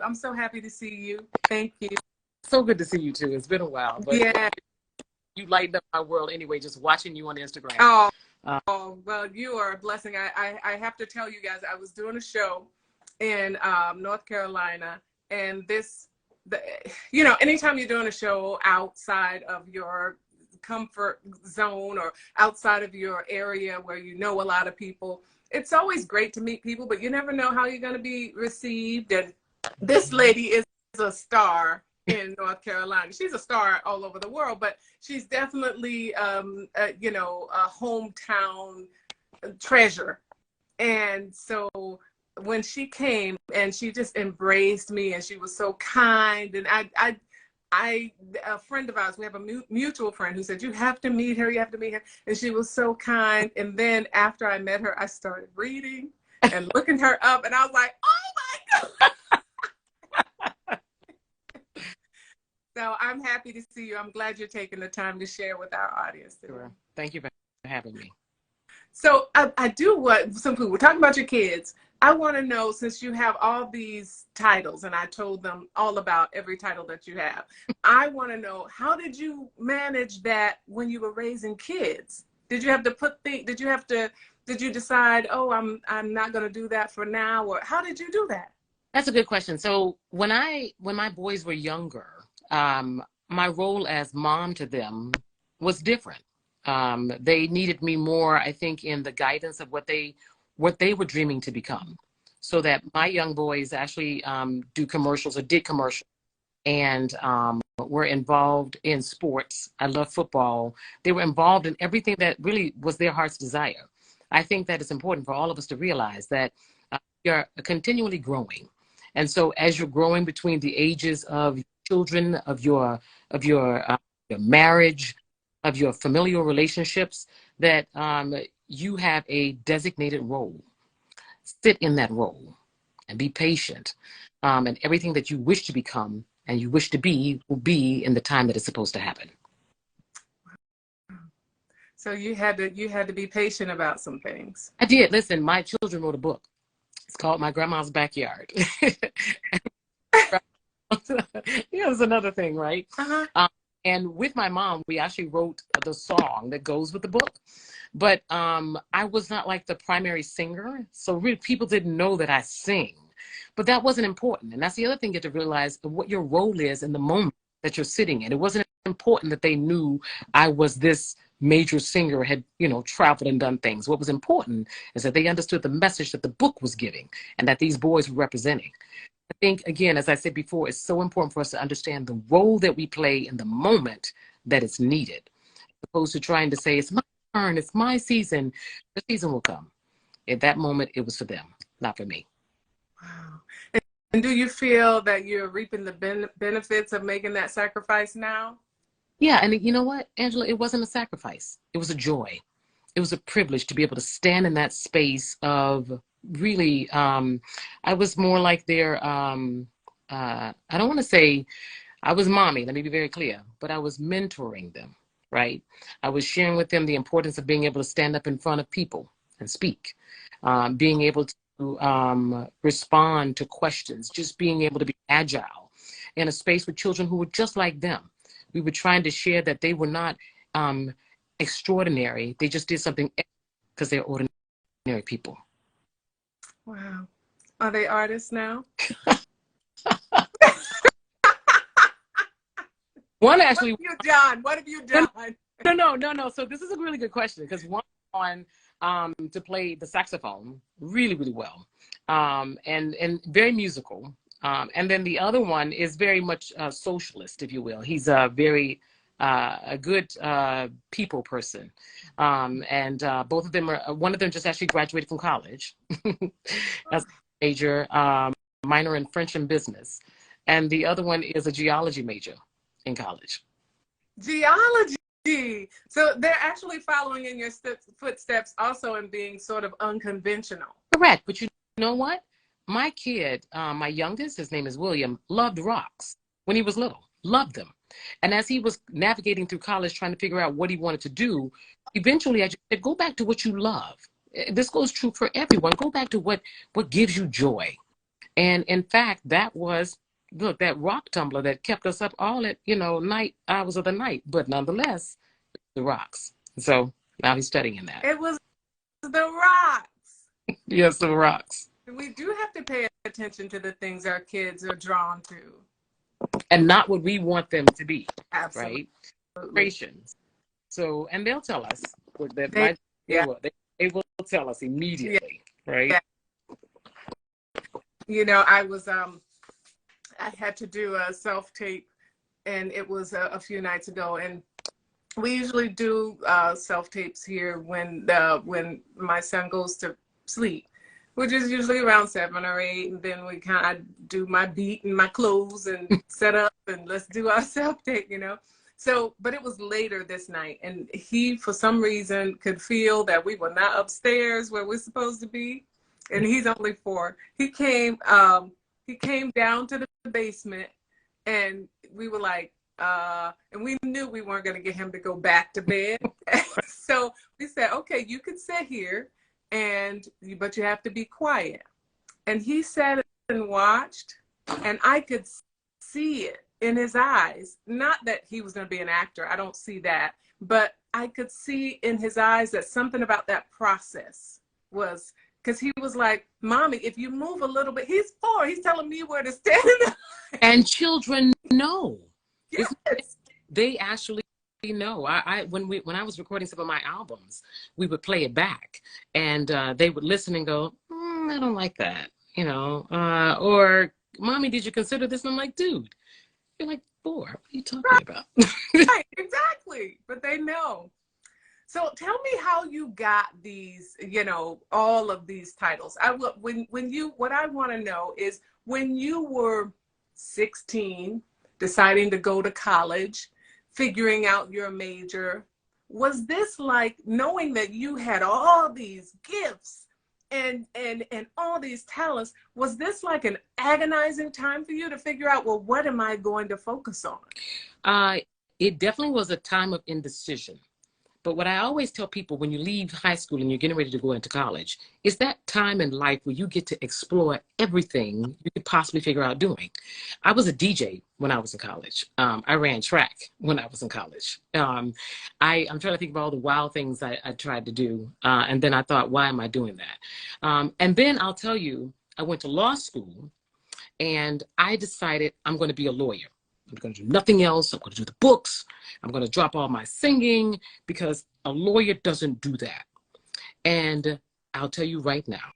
I'm so happy to see you. Thank you. So good to see you too. It's been a while, but Yeah. you lighten up my world anyway, just watching you on Instagram. Oh, well, you are a blessing. I have to tell you guys, I was doing a show in North Carolina, and anytime you're doing a show outside of your comfort zone or outside of your area where you know a lot of people, it's always great to meet people, but you never know how you're going to be received. And this lady is a star in North Carolina. She's a star all over the world, but she's definitely, a hometown treasure. And so when she came and she just embraced me and she was so kind, and a friend of ours, we have a mutual friend who said, you have to meet her, you have to meet her. And she was so kind. And then after I met her, I started reading and looking her up, and I was like, oh my God. So I'm happy to see you. I'm glad you're taking the time to share with our audience today. Sure. Thank you for having me. So I do what some people were talking about your kids. I want to know, since you have all these titles, and I told them all about every title that you have, I want to know, how did you manage that when you were raising kids? Did you have to did you decide, oh, I'm not going to do that for now? Or how did you do that? That's a good question. So when my boys were younger, my role as mom to them was different. They needed me more, I think, in the guidance of what they were dreaming to become. So that my young boys actually did commercials, and were involved in sports. I love football. They were involved in everything that really was their heart's desire. I think that it's important for all of us to realize that you're continually growing. And so as you're growing between the ages of children, of your marriage, of your familial relationships, that you have a designated role. Sit in that role and be patient. And everything that you wish to become and you wish to be will be in the time that it's supposed to happen. So you had to be patient about some things. I did. Listen, my children wrote a book. It's called My Grandma's Backyard. It's another thing, right? Uh-huh. And with my mom, we actually wrote the song that goes with the book. But I was not like the primary singer. So really, people didn't know that I sing. But that wasn't important. And that's the other thing you have to realize, what your role is in the moment that you're sitting in. It wasn't important that they knew I was this major singer, had, traveled and done things. What was important is that they understood the message that the book was giving and that these boys were representing. I think, again, as I said before, it's so important for us to understand the role that we play in the moment that it's needed, as opposed to trying to say, it's my turn, it's my season. The season will come. At that moment, it was for them, not for me. Wow. And do you feel that you're reaping the benefits of making that sacrifice now? Yeah, and you know what, Angela? It wasn't a sacrifice. It was a joy. It was a privilege to be able to stand in that space of really, I was more like their, I don't want to say I was mommy, let me be very clear, but I was mentoring them, right? I was sharing with them the importance of being able to stand up in front of people and speak, being able to respond to questions, just being able to be agile in a space with children who were just like them. We were trying to share that they were not extraordinary. They just did something because they're ordinary people. Wow. Are they artists now? One actually. What have you done? No. So this is a really good question, because one on to play the saxophone really, really well, and very musical. And then the other one is very much socialist, if you will. He's a very a good people person. And both of them one of them just actually graduated from college. That's a major, minor in French and business. And the other one is a geology major in college. Geology. So they're actually following in your footsteps also in being sort of unconventional. Correct. But you know what? My kid, my youngest, his name is William, loved rocks when he was little, loved them. And as he was navigating through college, trying to figure out what he wanted to do, eventually I just said, go back to what you love. This goes true for everyone. Go back to what gives you joy. And in fact, that was, look, that rock tumbler that kept us up all at, night hours of the night. But nonetheless, the rocks. So now he's studying that. It was the rocks. Yes, the rocks. We do have to pay attention to the things our kids are drawn to. And not what we want them to be. Absolutely. Right? So, and they'll tell us that they will tell us immediately, right? Yeah. I had to do a self-tape, and it was a few nights ago, and we usually do self-tapes here when my son goes to sleep, which is usually around 7 or 8, and then we kind of do my beat and my clothes and set up and let's do our self-tape, So, but it was later this night, and he, for some reason, could feel that we were not upstairs where we're supposed to be, and he's only 4. He came down to the basement, and we were like, and we knew we weren't going to get him to go back to bed. So we said, okay, you can sit here, but you have to be quiet. And he sat and watched, and I could see it in his eyes. Not that he was going to be an actor. I don't see that. But I could see in his eyes that something about that process was, because he was like, Mommy, if you move a little bit, he's 4, he's telling me where to stand. And children know. Yes. They actually know. When I was recording some of my albums, we would play it back, and they would listen and go, I don't like that, or Mommy, did you consider this? And I'm like, dude, you're like 4. What are you talking about? Right, exactly. But they know. So tell me how you got these, all of these titles. What I want to know is, when you were 16, deciding to go to college, figuring out your major, was this like, knowing that you had all these gifts and all these talents, was this like an agonizing time for you to figure out, well, what am I going to focus on? It definitely was a time of indecision. But what I always tell people when you leave high school and you're getting ready to go into college is that time in life where you get to explore everything you could possibly figure out doing. I was a DJ when I was in college. I ran track when I was in college. I'm trying to think of all the wild things I tried to do. And then I thought, why am I doing that? And then I'll tell you, I went to law school, and I decided I'm going to be a lawyer. I'm going to do nothing else. I'm going to do the books. I'm going to drop all my singing, because a lawyer doesn't do that. And I'll tell you right now,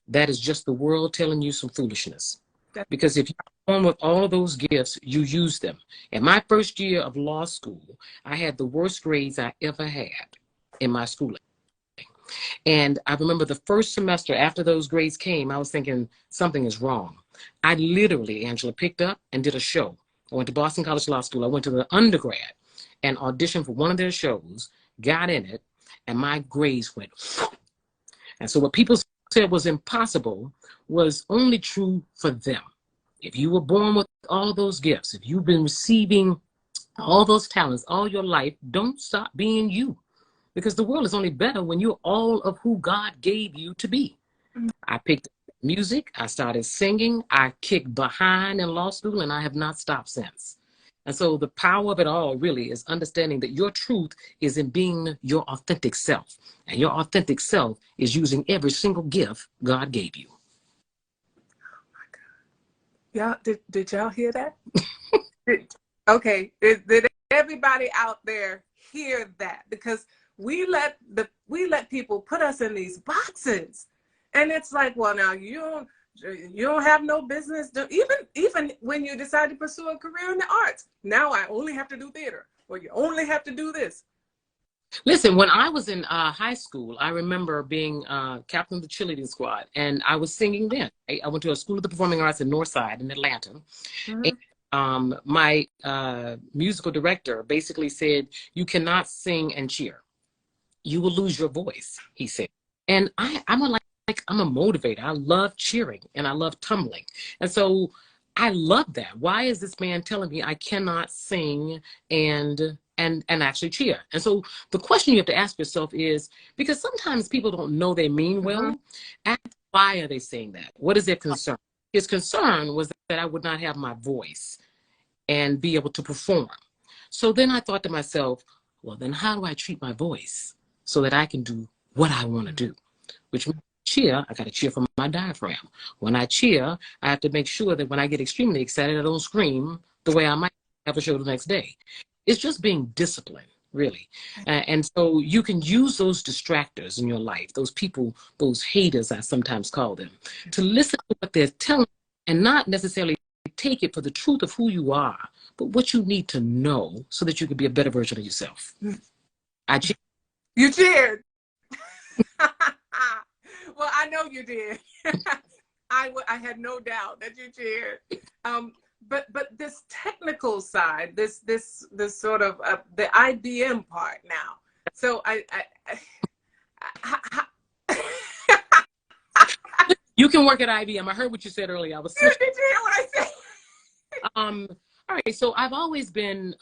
that is just the world telling you some foolishness. Because if you're born with all of those gifts, you use them. In my first year of law school, I had the worst grades I ever had in my schooling. And I remember the first semester after those grades came, I was thinking something is wrong. I literally, Angela, picked up and did a show. I went to Boston College Law School. I went to the undergrad and auditioned for one of their shows, got in it, and my grades went. And so what people said was impossible was only true for them. If you were born with all those gifts, if you've been receiving all those talents all your life, don't stop being you, because the world is only better when you're all of who God gave you to be. I picked music, I started singing, I kicked behind in law school, and I have not stopped since. And so the power of it all really is understanding that your truth is in being your authentic self. And your authentic self is using every single gift God gave you. Oh my God. Did y'all hear that? Okay. Did everybody out there hear that? Because we let people put us in these boxes. And it's like, well, now you don't have no business. Even when you decide to pursue a career in the arts, now I only have to do theater, or you only have to do this. Listen, when I was in high school, I remember being captain of the cheerleading squad, and I was singing then. I went to a school of the performing arts in Northside in Atlanta. Mm-hmm. And, my musical director basically said, you cannot sing and cheer. You will lose your voice, he said. And I'm a motivator. I love cheering and I love tumbling. And so I love that. Why is this man telling me I cannot sing and actually cheer? And so the question you have to ask yourself is, because sometimes people don't know they mean well, ask why are they saying that? What is their concern? His concern was that I would not have my voice and be able to perform. So then I thought to myself, well, then how do I treat my voice so that I can do what I want to do? Which means cheer, I got to cheer from my diaphragm. When I cheer, I have to make sure that when I get extremely excited, I don't scream the way I might have a show the next day. It's just being disciplined, really. And so you can use those distractors in your life, those people, those haters, I sometimes call them, to listen to what they're telling you and not necessarily take it for the truth of who you are, but what you need to know so that you can be a better version of yourself. I cheered. You cheered. Well, I know you did. I had no doubt that you cheered. But this technical side, this sort of the IBM part now. So you can work at IBM. I heard what you said earlier. Did you hear what I said? All right. So I've always been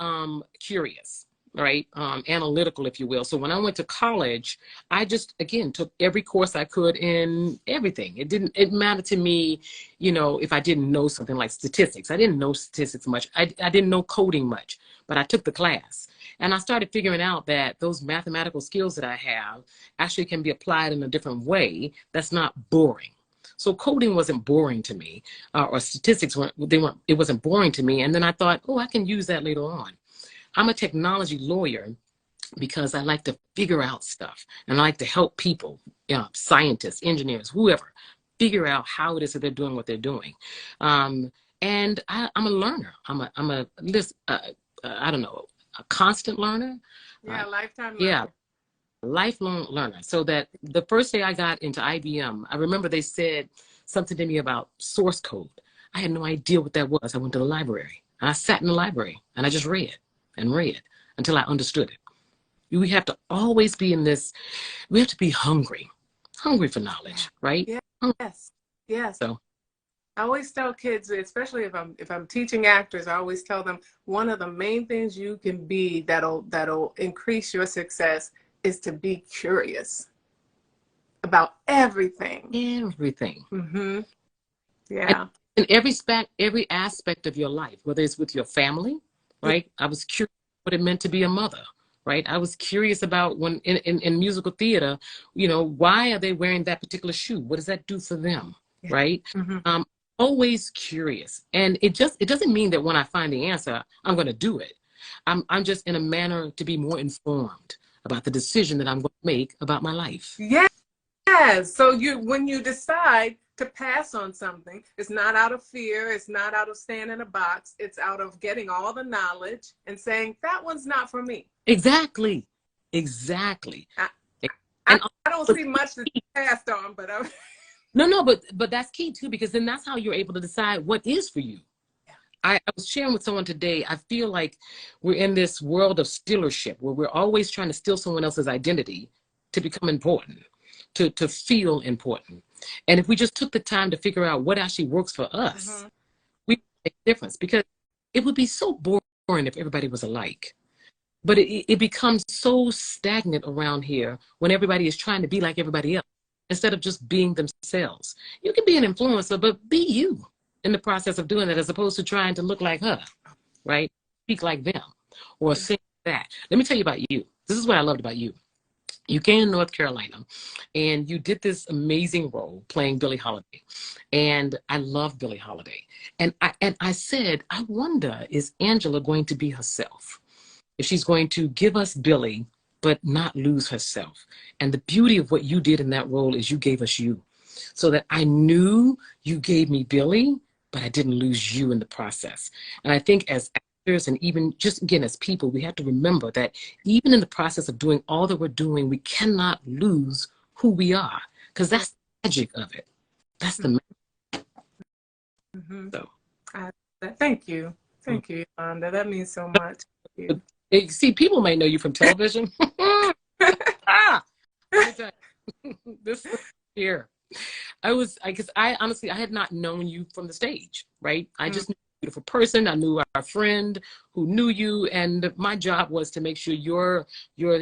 curious, right? Analytical, if you will. So when I went to college, I just, again, took every course I could in everything. It mattered to me, you know, if I didn't know something like statistics. I didn't know statistics much. I didn't know coding much, but I took the class. And I started figuring out that those mathematical skills that I have actually can be applied in a different way that's not boring. So coding wasn't boring to me, or statistics it wasn't boring to me. And then I thought, oh, I can use that later on. I'm a technology lawyer because I like to figure out stuff, and I like to help people, you know, scientists, engineers, whoever, figure out how it is that they're doing what they're doing. And I'm a learner. I'm a constant learner. Yeah, lifetime learner. Yeah, lifelong learner. So that the first day I got into IBM, I remember they said something to me about source code. I had no idea what that was. I went to the library, and I sat in the library, and I just read until I understood it. We have to always be in this, we have to be hungry for knowledge, right? Yes. So I always tell kids, especially if I'm teaching actors, I always tell them one of the main things you can be that'll increase your success is to be curious about everything. Mm-hmm. Yeah. And in every aspect of your life, whether it's with your family, right? I was curious what it meant to be a mother, right? I was curious about when in musical theater, you know, why are they wearing that particular shoe? What does that do for them, right? Mm-hmm. Always curious. And it doesn't mean that when I find the answer, I'm going to do it. I'm just in a manner to be more informed about the decision that I'm going to make about my life. Yes. So when you decide to pass on something, it's not out of fear, it's not out of staying in a box, it's out of getting all the knowledge and saying, that one's not for me. Exactly. I don't see much to pass on, but No, but that's key too, because then that's how you're able to decide what is for you. I was sharing with someone today, I feel like we're in this world of stealership where we're always trying to steal someone else's identity to become important, to feel important. And if we just took the time to figure out what actually works for us, we would make a difference, because it would be so boring if everybody was alike. But it becomes so stagnant around here when everybody is trying to be like everybody else instead of just being themselves. You can be an influencer, but be you in the process of doing that, as opposed to trying to look like her, right? Speak like them or sing that. Let me tell you about you. This is what I loved about you. You came to North Carolina and you did this amazing role playing Billie Holiday. And I love Billie Holiday. And I said, I wonder, is Angela going to be herself? If she's going to give us Billie, but not lose herself. And the beauty of what you did in that role is you gave us you. So that I knew you gave me Billie, but I didn't lose you in the process. And I think as actors, and even just again as people, we have to remember that even in the process of doing all that we're doing, we cannot lose who we are, because that's the magic of it. That's the magic. So thank you, Yolanda. That means so much. See, people may know you from television. This here. I honestly, I had not known you from the stage, right? I just knew a beautiful person. I knew our friend who knew you, and my job was to make sure your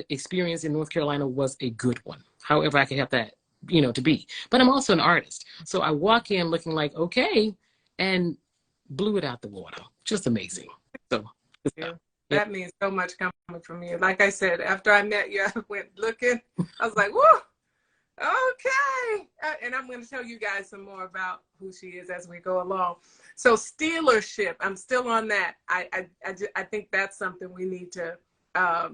experience in North Carolina was a good one. However I could help that to be. But I'm also an artist. So I walk in looking like, okay, and blew it out the water. Just amazing. So yeah. That means so much coming from you. Like I said, after I met you, I went looking. I was like, whoa, okay. And I'm going to tell you guys some more about who she is as we go along. So stealership, I'm still on that. I think that's something we need to, I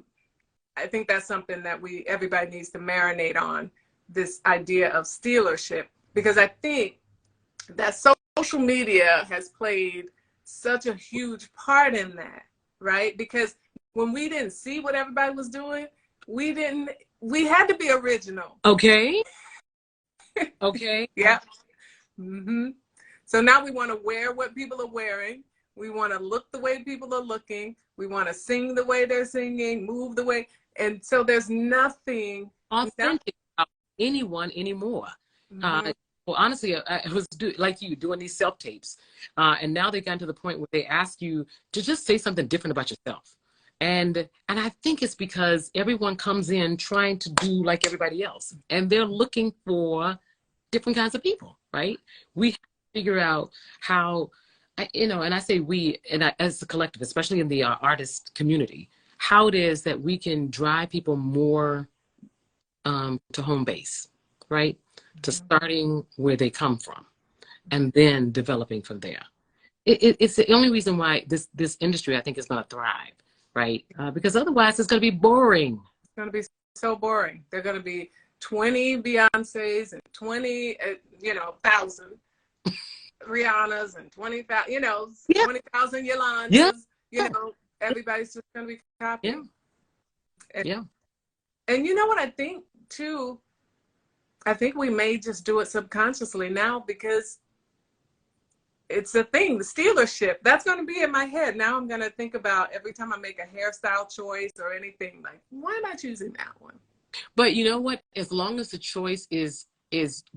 think that's something that everybody needs to marinate on, this idea of stealership, because I think that social media has played such a huge part in that, right? Because when we didn't see what everybody was doing, we had to be original. Okay. Okay. Yeah. Mm-hmm. So now we want to wear what people are wearing. We want to look the way people are looking. We want to sing the way they're singing, move the way. And so there's nothing authentic about anyone anymore. Mm-hmm. Well, honestly, I was like you doing these self tapes, and now they've gotten to the point where they ask you to just say something different about yourself, and I think it's because everyone comes in trying to do like everybody else, and they're looking for different kinds of people, right? We have to figure out how, and I say we, and as a collective, especially in the artist community, how it is that we can drive people more to home base, right? To starting where they come from and then developing from there. It's the only reason why this industry, I think, is going to thrive, right? Because otherwise it's going to be boring. It's going to be so boring. They're going to be 20 Beyoncés and 20,000 Rihannas and 20,000, 20,000 Yolandas. Everybody's just going to be copying. And you know what I think too? I think we may just do it subconsciously now because it's a thing, the stealership. That's going to be in my head. Now I'm going to think about every time I make a hairstyle choice or anything, like, why am I choosing that one? But you know what? As long as the choice is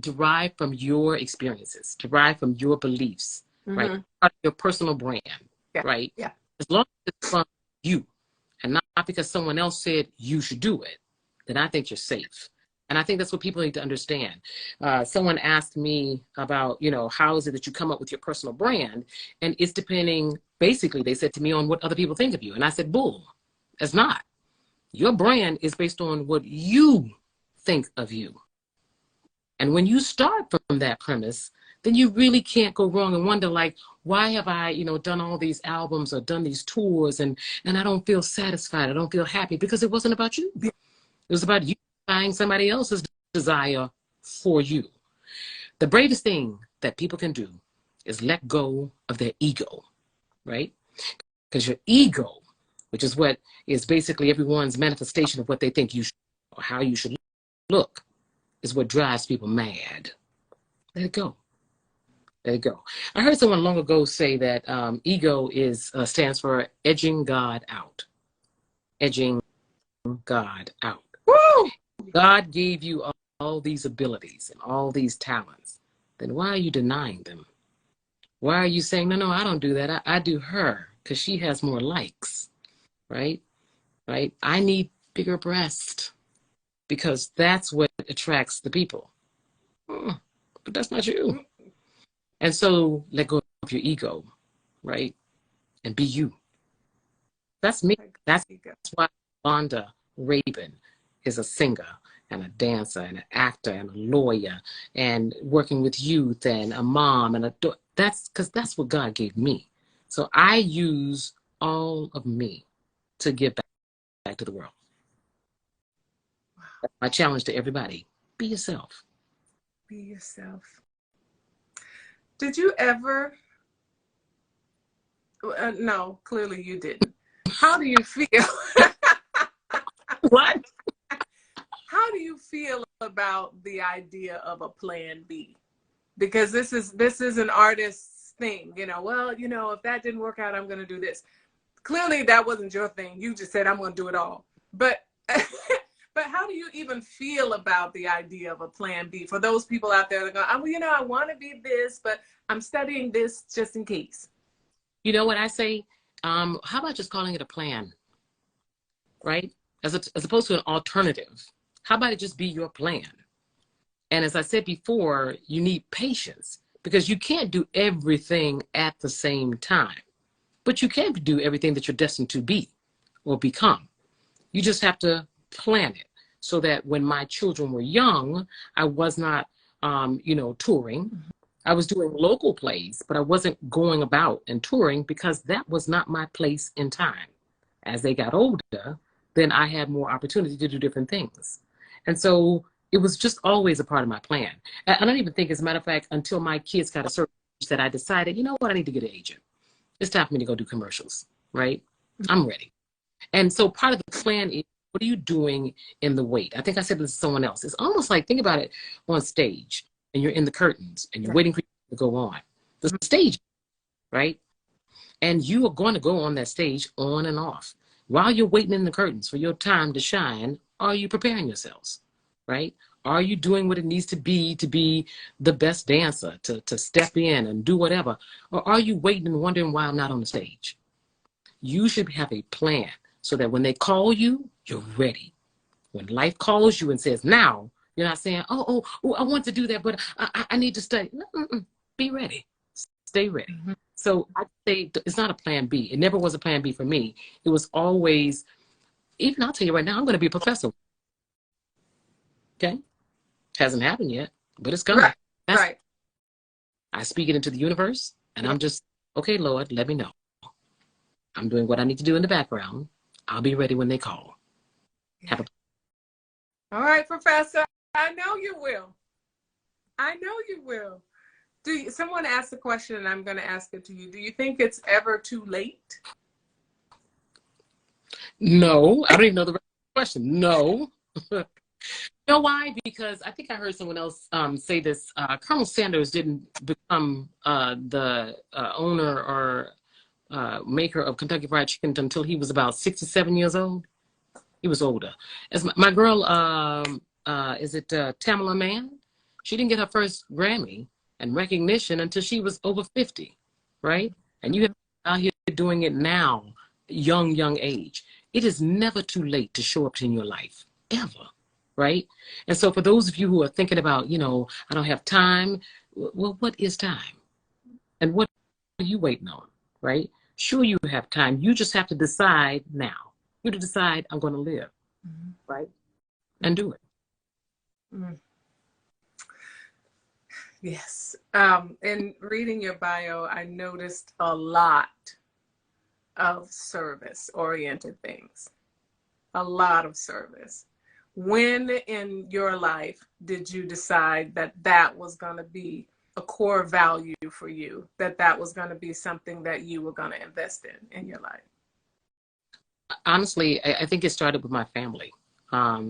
derived from your experiences, derived from your beliefs, right? Your personal brand, right? Yeah. As long as it's from you and not because someone else said you should do it, then I think you're safe. And I think that's what people need to understand. Someone asked me about, how is it that you come up with your personal brand? And it's depending, basically, they said to me, on what other people think of you. And I said, bull, it's not. Your brand is based on what you think of you. And when you start from that premise, then you really can't go wrong and wonder, like, why have I, done all these albums or done these tours and I don't feel satisfied. I don't feel happy because it wasn't about you. It was about you buying somebody else's desire for you. The bravest thing that people can do is let go of their ego, right? Because your ego, which is what is basically everyone's manifestation of what they think you should, or how you should look, is what drives people mad. Let it go. Let it go. I heard someone long ago say that ego stands for edging God out. Edging God out. Woo! God gave you all these abilities and all these talents. Then why are you denying them? Why are you saying, no, I don't do that. I do her because she has more likes, right? Right? I need bigger breasts because that's what attracts the people. But that's not you. And so let go of your ego, right? And be you. That's me. That's why Yolanda Rabun is a singer and a dancer and an actor and a lawyer and working with youth and a mom and that's because that's what God gave me. So I use all of me to give back to the world. That's my challenge to everybody. Be yourself. Be yourself. Did you ever? No, clearly you didn't. How do you feel? What? How do you feel about the idea of a plan B? Because this is an artist's thing, if that didn't work out, I'm going to do this. Clearly that wasn't your thing. You just said, I'm going to do it all. But but how do you even feel about the idea of a plan B for those people out there that go, I want to be this, but I'm studying this just in case? You know what I say? How about just calling it a plan, right? As opposed to an alternative. How about it just be your plan? And as I said before, you need patience because you can't do everything at the same time, but you can do everything that you're destined to be or become. You just have to plan it so that when my children were young, I was not, touring. I was doing local plays, but I wasn't going about and touring because that was not my place in time. As they got older, then I had more opportunity to do different things. And so it was just always a part of my plan. I don't even think, as a matter of fact, until my kids got a certain age that I decided, you know what, I need to get an agent. It's time for me to go do commercials, right? I'm ready. And so part of the plan is, what are you doing in the wait? I think I said this to someone else. It's almost like, think about it on stage and you're in the curtains and you're waiting for you to go on. The stage, right? And you are going to go on that stage on and off. While you're waiting in the curtains for your time to shine, are you preparing yourselves, right? Are you doing what it needs to be the best dancer, to step in and do whatever? Or are you waiting and wondering why I'm not on the stage? You should have a plan so that when they call you, you're ready. When life calls you and says, now, you're not saying, oh, I want to do that, but I need to study. Be ready. Stay ready. Mm-hmm. So I say it's not a plan B. It never was a plan B for me. It was always, even I'll tell you right now, I'm going to be a professor. Okay? Hasn't happened yet, but it's coming. Right. I speak it into the universe, and I'm just, okay, Lord, let me know. I'm doing what I need to do in the background. I'll be ready when they call. All right, Professor. I know you will. I know you will. Someone asked a question, and I'm going to ask it to you. Do you think it's ever too late? No. I don't even know the question. No. You know why? Because I think I heard someone else say this. Colonel Sanders didn't become the owner or maker of Kentucky Fried Chicken until he was about 67 years old. He was older. As my girl, Tamala Mann? She didn't get her first Grammy and recognition until she was over 50, right? And you have out here doing it now, young age. It is never too late to show up in your life, ever, right? And so for those of you who are thinking about, I don't have time, well, what is time? And what are you waiting on, right? Sure, you have time. You just have to decide now. You have to decide, I'm going to live, right? And do it. Mm. Yes. In reading your bio, I noticed a lot of service-oriented things. A lot of service. When in your life did you decide that that was going to be a core value for you, that was going to be something that you were going to invest in your life? Honestly, I think it started with my family.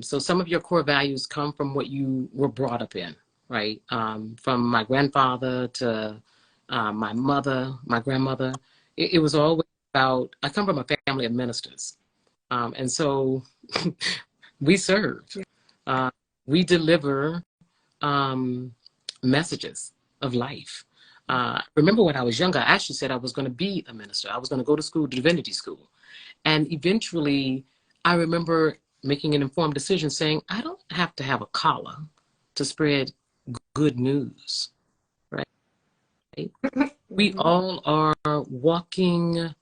So some of your core values come from what you were brought up in, right? From my grandfather to my mother, my grandmother. It was always about, I come from a family of ministers. And so we serve. We deliver messages of life. Remember when I was younger, I actually said I was going to be a minister. I was going to go to school, divinity school. And eventually, I remember making an informed decision saying, I don't have to have a collar to spread good news, right? We all are walking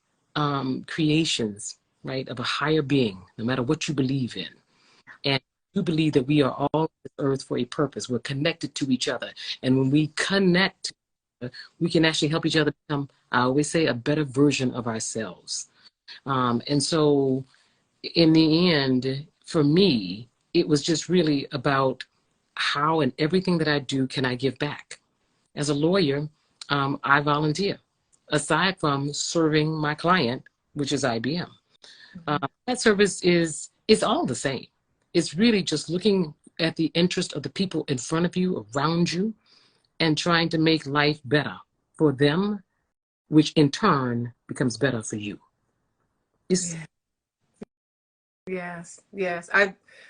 creations, right, of a higher being, no matter what you believe in. And you believe that we are all on this earth for a purpose. We're connected to each other. And when we connect, we can actually help each other become, I always say, a better version of ourselves. And so in the end, for me, it was just really about how and everything that I do can I give back. As a lawyer, I volunteer, aside from serving my client, which is IBM. That service is all the same. It's really just looking at the interest of the people in front of you, around you, and trying to make life better for them, which in turn becomes better for you. Yes.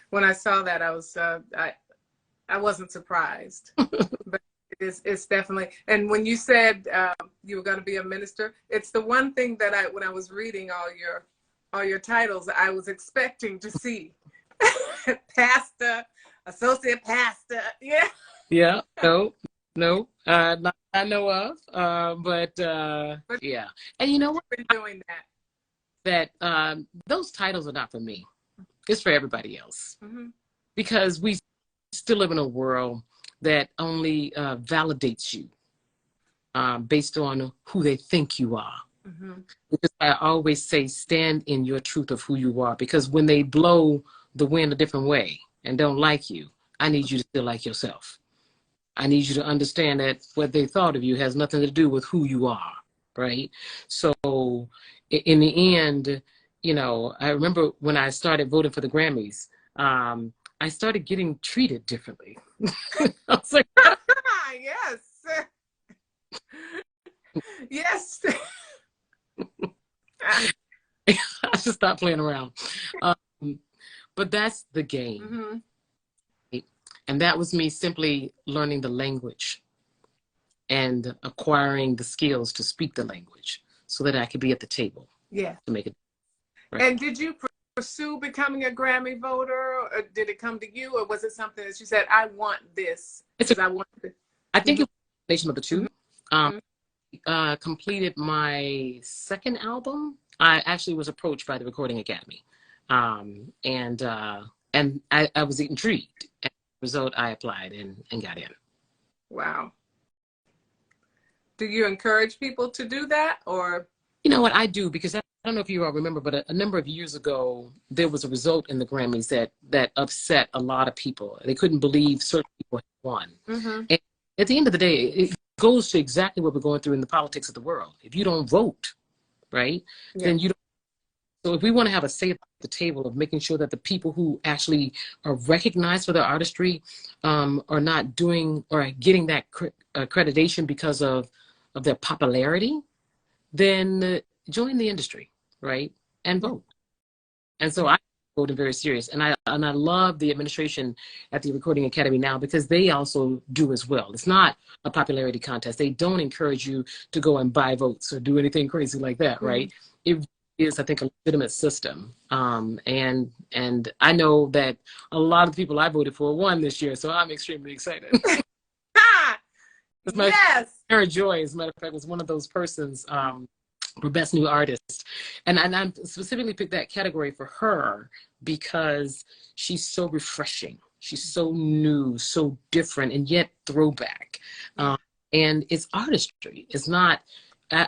When I saw that, I was I wasn't surprised, but it's definitely. And when you said you were going to be a minister, it's the one thing that when I was reading all your titles, I was expecting to see pastor, associate pastor, yeah. Yeah, no, no, not I know of. But But yeah, and you know what? you've been doing that. That those titles are not for me. It's for everybody else Mm-hmm. because we still live in a world that only validates you based on who they think you are. Mm-hmm. Because I always say, stand in your truth of who you are. Because when they blow the wind a different way and don't like you, I need you to still like yourself. I need you to understand that what they thought of you has nothing to do with who you are, right? So in the end, you know, I remember when I started voting for the Grammys, I started getting treated differently. I was like, Yes. Yes. I should stop playing around. Um, but that's the game. Mm-hmm. Right? And that was me simply learning the language and acquiring the skills to speak the language so that I could be at the table Yeah. to make it right. And did you pursue becoming a Grammy voter, or did it come to you, or was it something that you said, "I want this It's a, because I want it"? I think Mm-hmm. it was a combination of the two. Um, Mm-hmm. completed my second album. I actually was approached by the Recording Academy, and I was intrigued. As a result, I applied and got in. Wow. Do you encourage people to do that, or? You know what I do, because I don't know if you all remember, but a number of years ago, there was a result in the Grammys that upset a lot of people. They couldn't believe certain people had won. Mm-hmm. And at the end of the day, it goes to exactly what we're going through in the politics of the world. If you don't vote, right, Yeah. then you don't. So if we want to have a say at the table of making sure that the people who actually are recognized for their artistry are not doing or getting that accreditation because of their popularity, then join the industry, right, and vote. And so I voted very serious, and I love the administration at the Recording Academy now because they also do as well. It's not a popularity contest. They don't encourage you to go and buy votes or do anything crazy like that, right? It is, I think, a legitimate system. And I know that a lot of the people I voted for won this year, so I'm extremely excited. Ha! As my Yes. Sarah Joy, as a matter of fact, was one of those persons for Best New Artist. And I specifically picked that category for her because she's so refreshing. She's so new, so different, and yet throwback. And it's artistry. It's not,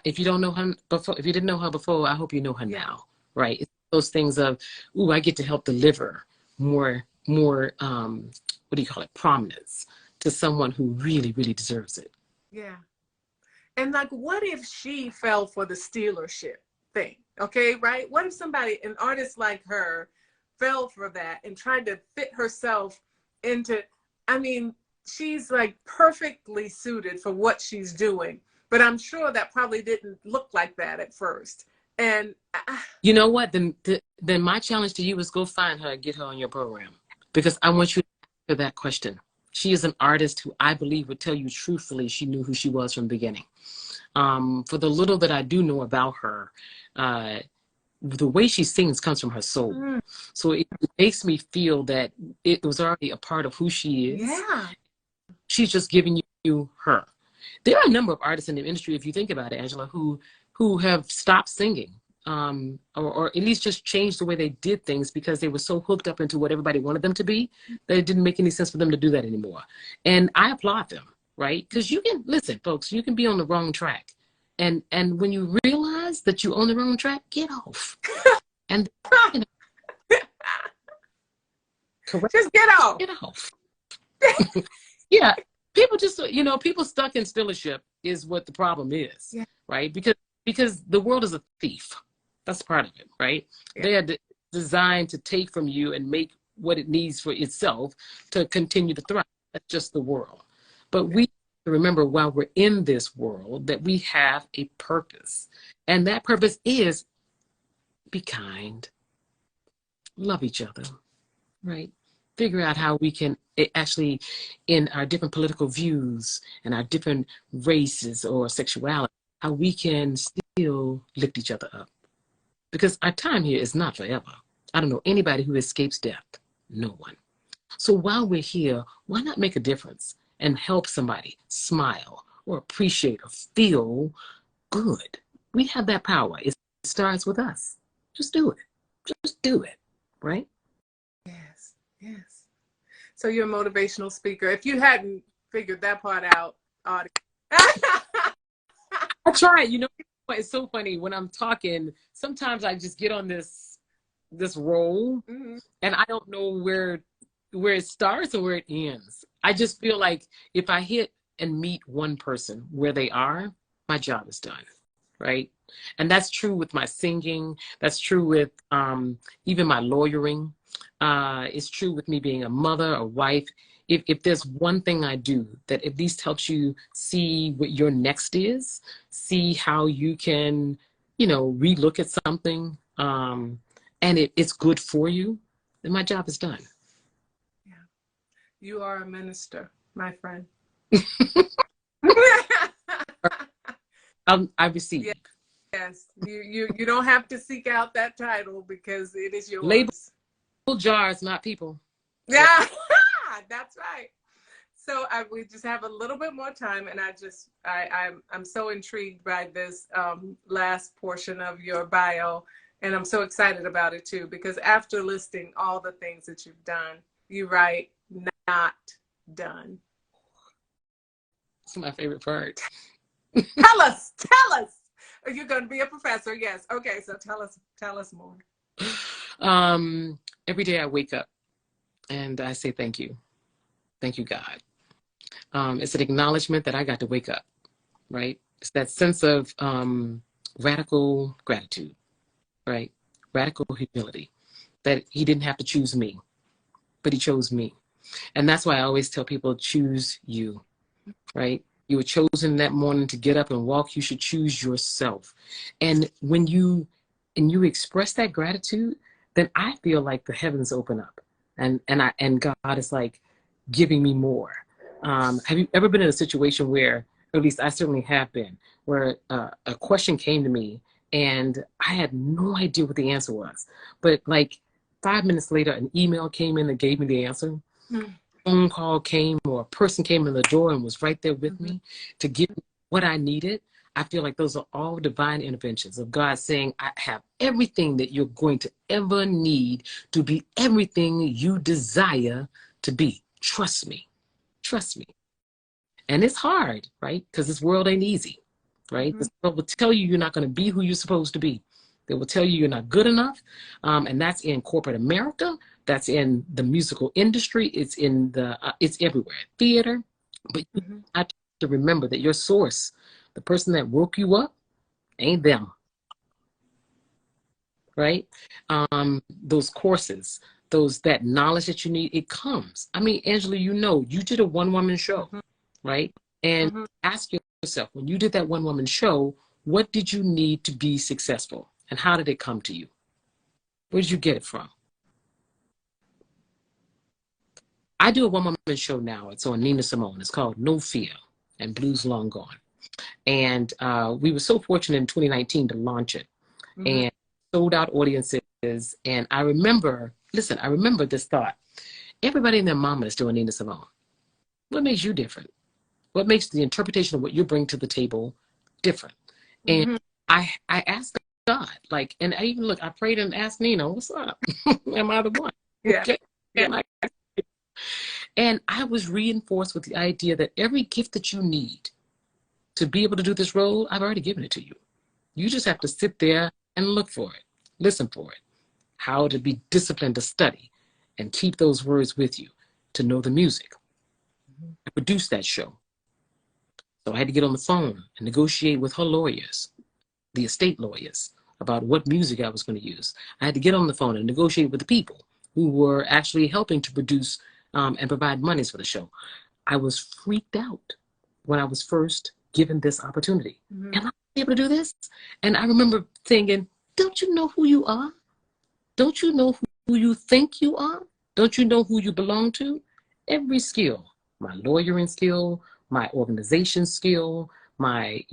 if you don't know her before, if you didn't know her before, I hope you know her now, right? It's those things of, ooh, I get to help deliver more, what do you call it, prominence to someone who really, really deserves it. Yeah. And like, what if she fell for the stealership thing? Okay, right? What if somebody, an artist like her, fell for that and tried to fit herself into, I mean, she's like perfectly suited for what she's doing, but I'm sure that probably didn't look like that at first. And you know what? Then my challenge to you is go find her and get her on your program, because I want you to answer that question. She is an artist who I believe would tell you truthfully she knew who she was from the beginning. For the little that I do know about her, the way she sings comes from her soul. So it makes me feel that it was already a part of who she is. yeah. She's just giving you her. There are a number of artists in the industry, if you think about it, Angela, who have stopped singing, or at least just changed the way they did things because they were so hooked up into what everybody wanted them to be that it didn't make any sense for them to do that anymore. And I applaud them, right? Because you can, listen, folks, you can be on the wrong track. And when you realize that you're on the wrong track, get off. And you know, correct. Just get off. Get off. Yeah. People just, you know, people stuck in stealership is what the problem is, right? Because the world is a thief. That's part of it, right? Yeah. They are designed to take from you and make what it needs for itself to continue to thrive. That's just the world. But we remember, while we're in this world, that we have a purpose. And that purpose is be kind, love each other, right? Figure out how we can actually, in our different political views and our different races or sexuality, how we can still lift each other up. Because our time here is not forever. I don't know anybody who escapes death. No one. So while we're here, why not make a difference and help somebody smile or appreciate or feel good. We have that power. It starts with us. Just do it. Just do it. Right? Yes. Yes. So you're a motivational speaker. If you hadn't figured that part out, audience. I try. You know, it's so funny when I'm talking. Sometimes I just get on this roll, and I don't know where it starts or where it ends. I just feel like if I hit and meet one person where they are, my job is done, right? And that's true with my singing. That's true with even my lawyering. It's true with me being a mother, a wife. If there's one thing I do that at least helps you see what your next is, see how you can, you know, relook at something, and it's good for you, then my job is done. Yeah. You are a minister, my friend. I receive. Yeah. Yes, you don't have to seek out that title because it is yours. Label jars, not people. Yeah, that's right. So we just have a little bit more time, and I'm so intrigued by this last portion of your bio, and I'm so excited about it too, because after listing all the things that you've done, you write "not done." That's my favorite part. Tell us. You're going to be a professor, yes. Okay, so tell us more. Every day I wake up and I say thank you. Thank you, God. It's an acknowledgement that I got to wake up, right? It's that sense of radical gratitude, right? Radical humility, that he didn't have to choose me, but he chose me. And that's why I always tell people, choose you, right? You were chosen that morning to get up and walk. You should choose yourself. And when you express that gratitude, then I feel like the heavens open up, and God is like giving me more. Have you ever been in a situation where, or at least I certainly have been, where a question came to me and I had no idea what the answer was, but like 5 minutes later, an email came in and gave me the answer. Phone call came, or a person came in the door and was right there with me to give me what I needed. I feel like those are all divine interventions of God saying, I have everything that you're going to ever need to be everything you desire to be. Trust me. Trust me. And it's hard, right? Because this world ain't easy, right? This world will tell you you're not going to be who you're supposed to be. They will tell you you're not good enough. And that's in corporate America. That's in the musical industry. It's in it's everywhere. Theater. But you have to remember that your source, the person that woke you up, ain't them. Right? Those courses, that knowledge that you need, it comes. I mean, Angela, you did a one-woman show, right? And ask yourself, when you did that one-woman show, what did you need to be successful? And how did it come to you? Where did you get it from? I do a one-woman show now. It's on Nina Simone. It's called No Fear and Blues Long Gone. And we were so fortunate in 2019 to launch it. And sold out audiences. And I remember this thought. Everybody and their mama is doing Nina Simone. What makes you different? What makes the interpretation of what you bring to the table different? And I asked God, like, and I even I prayed and asked Nina, what's up? Am I the one? Yeah. Okay. And I was reinforced with the idea that every gift that you need to be able to do this role, I've already given it to you. You just have to sit there and look for it, listen for it, how to be disciplined to study and keep those words with you, to know the music. I produced that show. So I had to get on the phone and negotiate with her lawyers, the estate lawyers, about what music I was going to use. I had to get on the phone and negotiate with the people who were actually helping to produce and provide monies for the show. I was freaked out when I was first given this opportunity. Am I able to do this? And I remember thinking, don't you know who you are? Don't you know who you think you are? Don't you know who you belong to? Every skill, my lawyering skill, my organization skill, my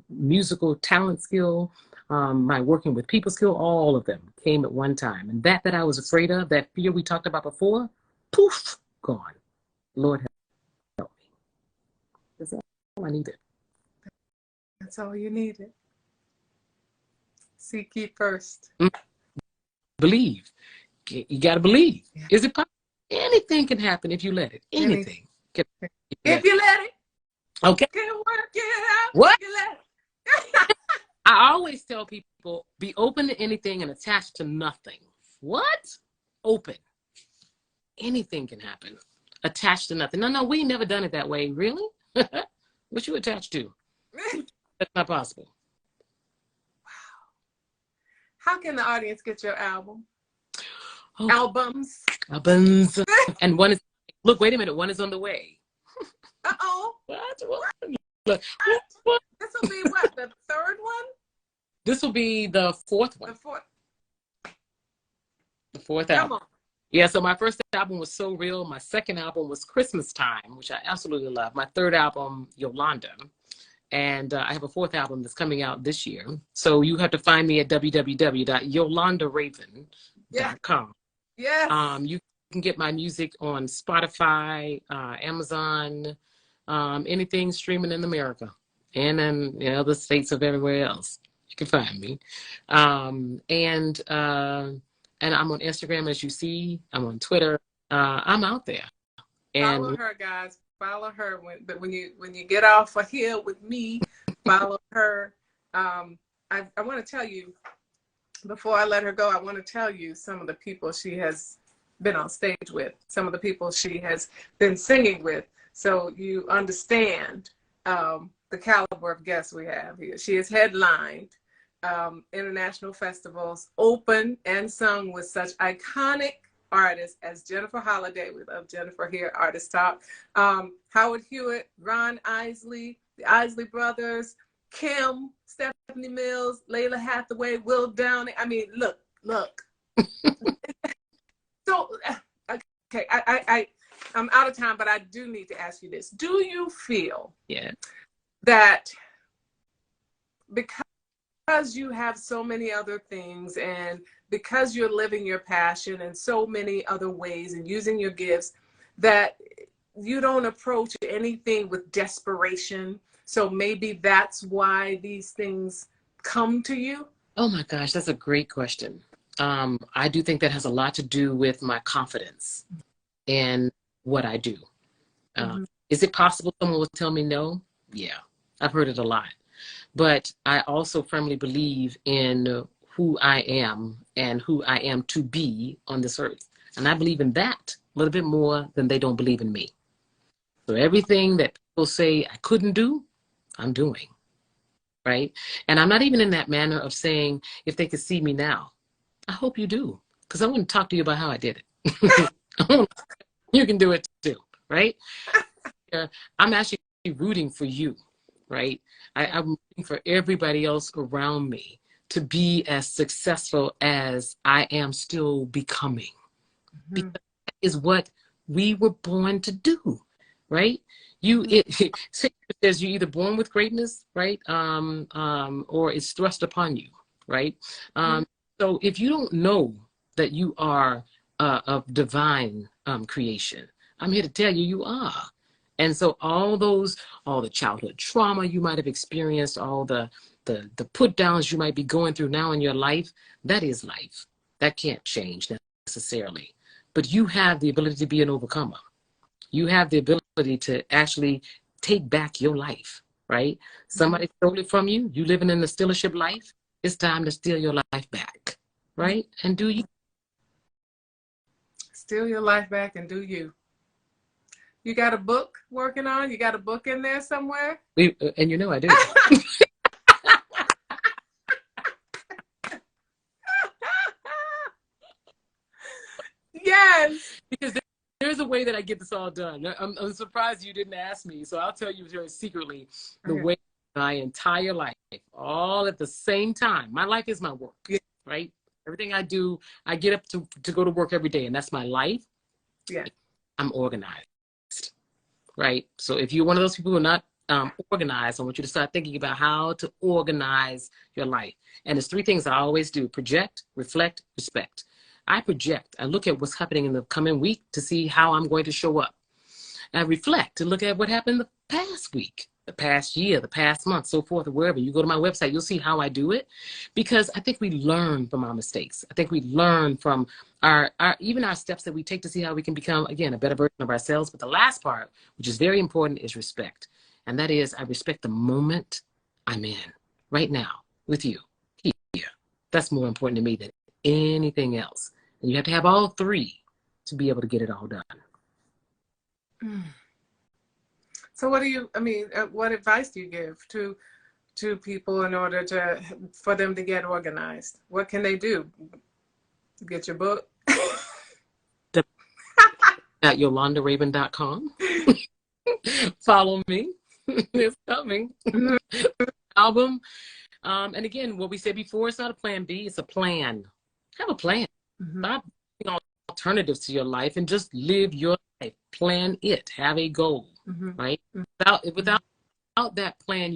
musical talent skill, my working with people skill, all of them came at one time. And that I was afraid of, that fear we talked about before, poof, gone. Lord help me. That's all I needed. That's all you needed. Seek ye first. Believe. You got to believe. Yeah. Is it possible? Anything can happen if you let it. Anything. If you let it. Okay. Can work it out. What? If you let it. I always tell people, be open to anything and attached to nothing. What? Open. Anything can happen. Attached to nothing. No, we never done it that way. Really? What you attached to? That's not possible. Wow. How can the audience get your album? Oh, Albums. And one is, look, wait a minute. One is on the way. Uh-oh. What? This will be what? The third one? This will be the fourth one. The fourth album. Come on. Yeah, so my first album was So Real. My second album was Christmas Time, which I absolutely love. My third album, Yolanda. And I have a fourth album that's coming out this year. So you have to find me at www.yolandaraven.com. Yes. You can get my music on Spotify, Amazon, anything streaming in America. And in other states of everywhere else. You can find me. And I'm on Instagram, as you see. I'm on Twitter. I'm out there. And follow her, guys. Follow her. When you get off of here with me, follow her. I want to tell you, before I let her go, I want to tell you some of the people she has been on stage with, some of the people she has been singing with, so you understand the caliber of guests we have here. She has headlined international festivals, opened and sung with such iconic artists as Jennifer Holliday. We love Jennifer here, Artist Talk. Howard Hewitt, Ron Isley, the Isley Brothers, Kim, Stephanie Mills, Layla Hathaway, Will Downing. I mean, look. So, okay, I'm out of time, but I do need to ask you this. Do you feel that because you have so many other things and because you're living your passion in so many other ways and using your gifts, that you don't approach anything with desperation? So maybe that's why these things come to you? Oh my gosh, that's a great question. I do think that has a lot to do with my confidence in what I do. Is it possible someone will tell me no? Yeah, I've heard it a lot. But I also firmly believe in who I am and who I am to be on this earth. And I believe in that a little bit more than they don't believe in me. So everything that people say I couldn't do, I'm doing, right? And I'm not even in that manner of saying, if they could see me now, I hope you do, because I want to talk to you about how I did it. You can do it too, right? I'm actually rooting for you, right? I'm rooting for everybody else around me to be as successful as I am still becoming. Because that is what we were born to do, right? It says you're either born with greatness, right? Or it's thrust upon you, right? So if you don't know that you are of divine creation, I'm here to tell you, you are. And so all the childhood trauma you might have experienced, all the put downs you might be going through now in your life, that is life. That can't change necessarily. But you have the ability to be an overcomer. You have the ability to actually take back your life, right? Somebody stole it from you. You living in the stealership life. It's time to steal your life back, right? And do you. Steal your life back and do you. You got a book working on? You got a book in there somewhere? And you know I do. Yes. Because there's a way that I get this all done. I'm surprised you didn't ask me, so I'll tell you very secretly the way my entire life, all at the same time. My life is my work, right? Everything I do, I get up to go to work every day, and that's my life. Yeah. I'm organized, right? So if you're one of those people who are not organized, I want you to start thinking about how to organize your life. And there's three things I always do: project, reflect, respect. I project. I look at what's happening in the coming week to see how I'm going to show up. I reflect to look at what happened the past week, the past year, the past month, so forth, or wherever. You go to my website, you'll see how I do it, because I think we learn from our mistakes. I think we learn from our even our steps that we take to see how we can become, again, a better version of ourselves. But the last part, which is very important, is respect. And that is, I respect the moment I'm in right now with you here. That's more important to me than anything else. And you have to have all three to be able to get it all done. So what advice do you give to people in order for them to get organized? What can they do? Get your book? At YolandaRaven.com. Follow me. It's coming. Album. And again, what we said before, it's not a plan B, it's a plan. Have a plan. Stop thinking alternatives to your life and just live your life. Plan it. Have a goal, right? Without that plan,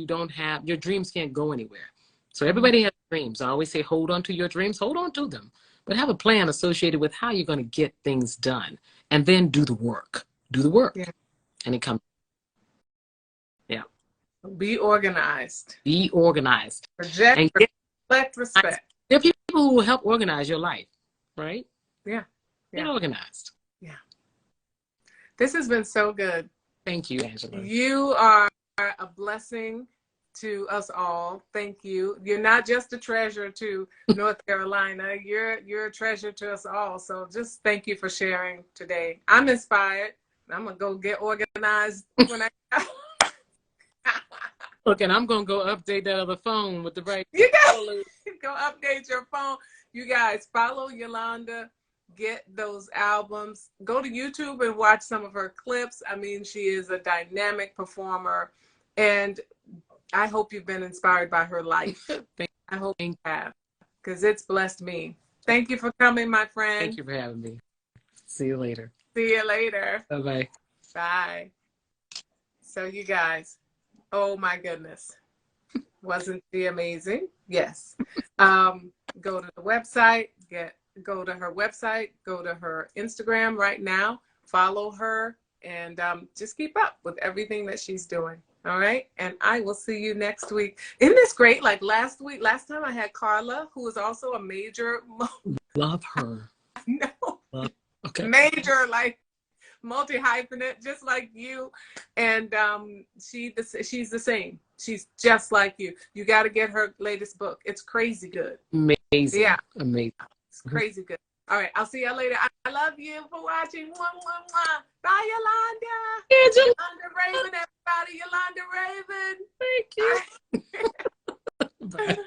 your dreams can't go anywhere. So everybody has dreams. I always say, hold on to your dreams, hold on to them. But have a plan associated with how you're going to get things done. And then do the work. Do the work. Yeah. And it comes. Yeah. Be organized. Be organized. Project, reflect, respect. There are people who will help organize your life, right? Yeah. Get organized. Yeah. This has been so good. Thank you, Angela. You are a blessing to us all. Thank you. You're not just a treasure to North Carolina. You're a treasure to us all. So just thank you for sharing today. I'm inspired. I'm going to go get organized when I Look, and I'm going to go update that other phone with the right. You guys go update your phone. You guys follow Yolanda. Get those albums. Go to YouTube and watch some of her clips. I mean, she is a dynamic performer. And I hope you've been inspired by her life. I hope you have, because it's blessed me. Thank you for coming, my friend. Thank you for having me. See you later. See you later. Bye-bye. Bye. So you guys, oh my goodness. Wasn't she amazing? Yes. Go to the website, go to her website, go to her Instagram right now, follow her, and just keep up with everything that she's doing. All right. And I will see you next week. Isn't this great? Like last time I had Carla, who was also a major. Love her. No. Okay. Major, like multi-hyphenate, just like you. And she's the same. She's just like you. You got to get her latest book. It's crazy good. Amazing. Yeah. Amazing. It's crazy good. All right. I'll see you later. I love you for watching. Mwah, mwah, mwah. Bye, Yolanda. Yolanda Raven, everybody. Yolanda Raven. Thank you. Bye.